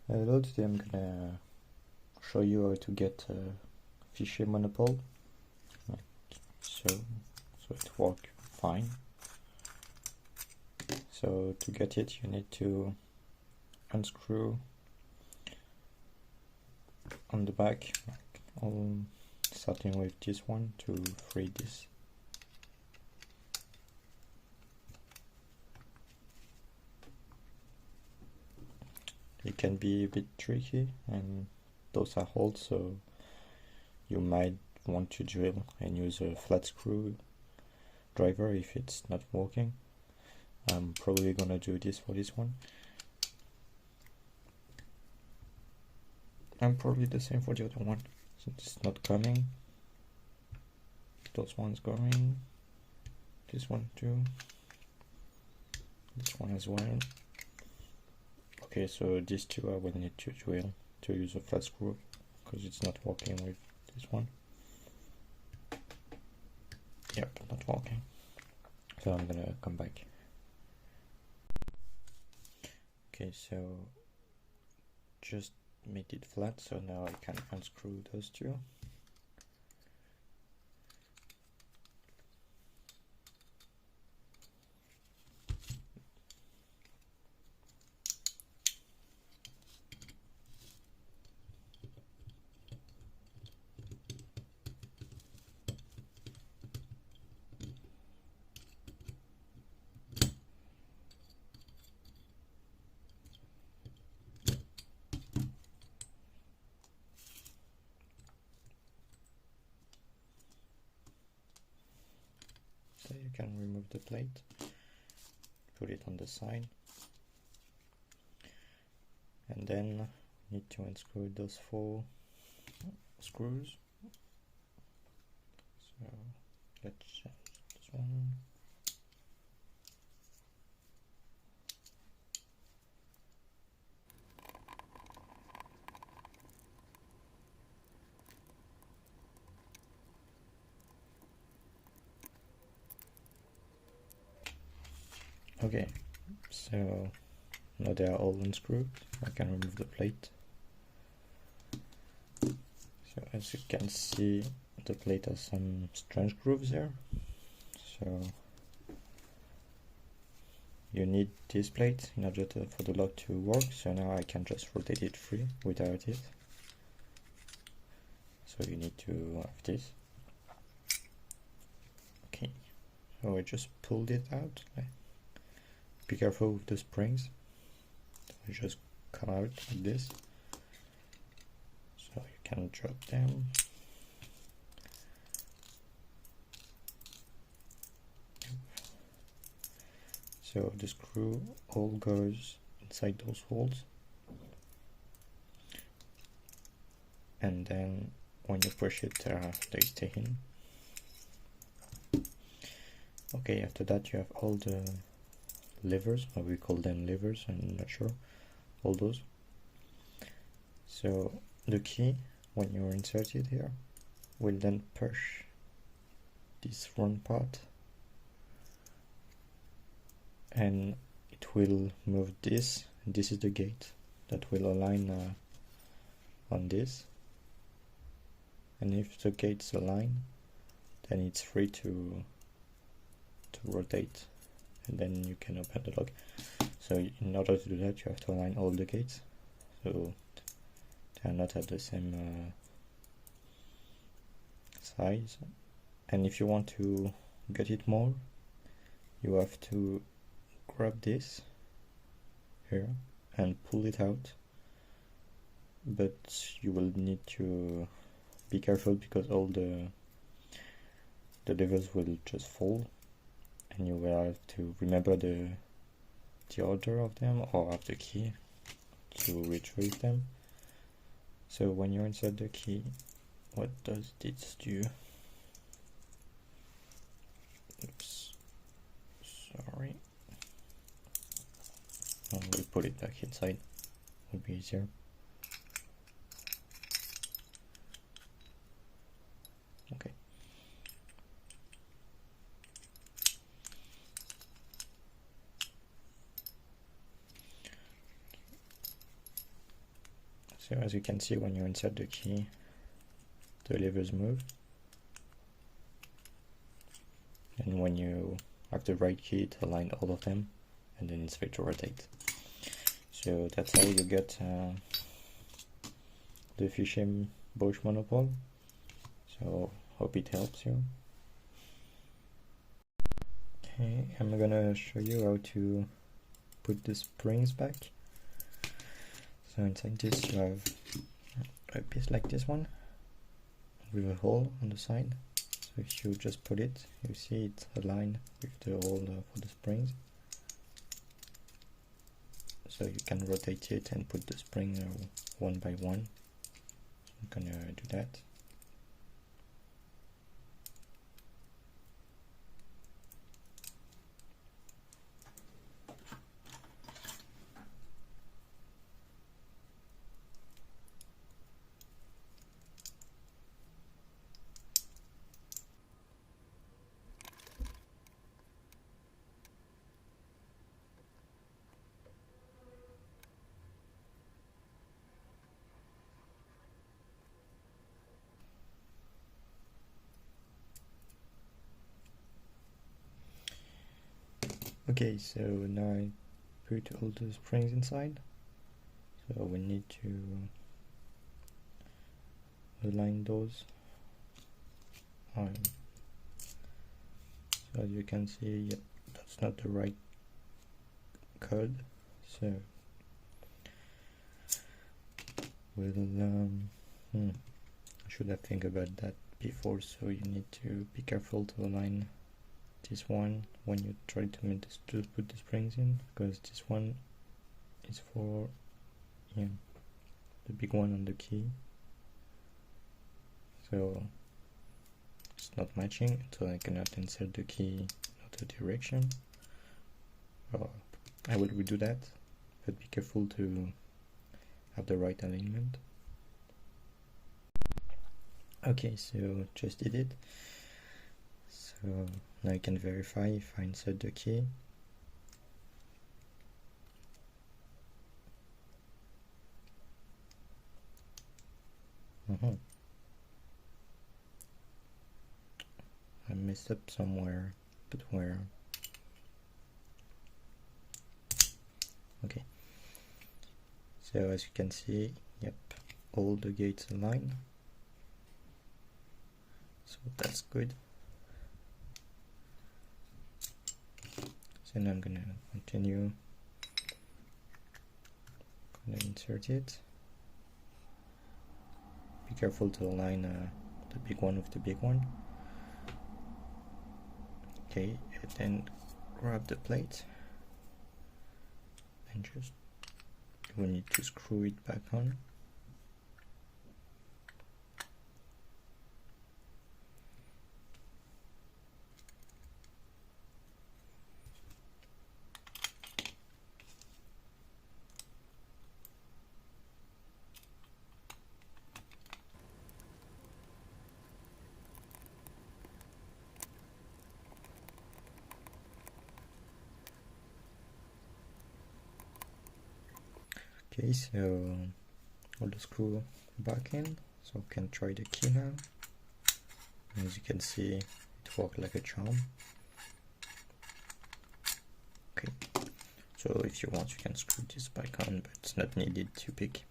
Hello, today I'm gonna show you how to get a Fichet Monopole, like so it works fine. So to get it you need to unscrew on the back, starting with this one to free this. It can be a bit tricky and those are holes, so you might want to drill and use a flat screw driver if it's not working. I'm probably gonna do this for this one. And probably the same for the other one. So it's not coming. Those ones going. This one too. This one as well. Okay, so these two I will need to drill to use a flat screw because it's not working with this one. Yep, not working. So I'm gonna come back. Okay, so just make it flat, so now I can unscrew those two. So you can remove the plate, put it on the side, and then need to unscrew those 4 screws. So let's change this one. Okay, so now they are all unscrewed. I can remove the plate. So as you can see, the plate has some strange grooves there. So you need this plate in order for the lock to work. So now I can just rotate it free without it. So you need to have this. Okay, so I just pulled it out. Be careful with the springs. They just come out like this. So you can drop them. So the screw all goes inside those holes. And then when you push it, they stay in. Okay, after that you have all the levers, or we call them levers, I'm not sure, all those. So the key, when you're inserted here, will then push this front part and it will move this. This is the gate that will align on this, and if the gate's aligned, then it's free to rotate, and then you can open the lock. So in order to do that, you have to align all the gates so they are not at the same size. And if you want to get it more, you have to grab this here and pull it out, but you will need to be careful because all the levers will just fall, and you will have to remember the order of them or have the key to retrieve them. So when you insert the key, what does this do? Oops, sorry. We'll put it back inside, would be easier. Okay. So as you can see, when you insert the key, the levers move, and when you have the right key, it aligns all of them, and then it's free to rotate. So that's how you get the Fichet Bauche Monopole. So hope it helps you. Okay, I'm gonna show you how to put the springs back. So inside this you have a piece like this one with a hole on the side. So if you just put it, you see it's aligned with the hole for the springs. So you can rotate it and put the spring one by one. I'm gonna do that. Okay, so now I put all the springs inside. So we need to align those. So as you can see, yep, that's not the right code. So we'll I should have think about that before. So you need to be careful to align this one when you try to put the springs in, because this one is for the big one on the key, so it's not matching, so I cannot insert the key in other direction. I will redo that, but be careful to have the right alignment. Okay, so just did it. So now I can verify if I insert the key. I messed up somewhere, but where? Okay. So as you can see, yep, all the gates align. So that's good. So now I'm gonna continue. Gonna insert it. Be careful to align the big one with the big one. Okay, and then grab the plate and just we need to screw it back on. Okay, so I'll just screw back in, so I can try the key now. As you can see, it worked like a charm. Okay, so if you want, you can screw this back on, but it's not needed to pick.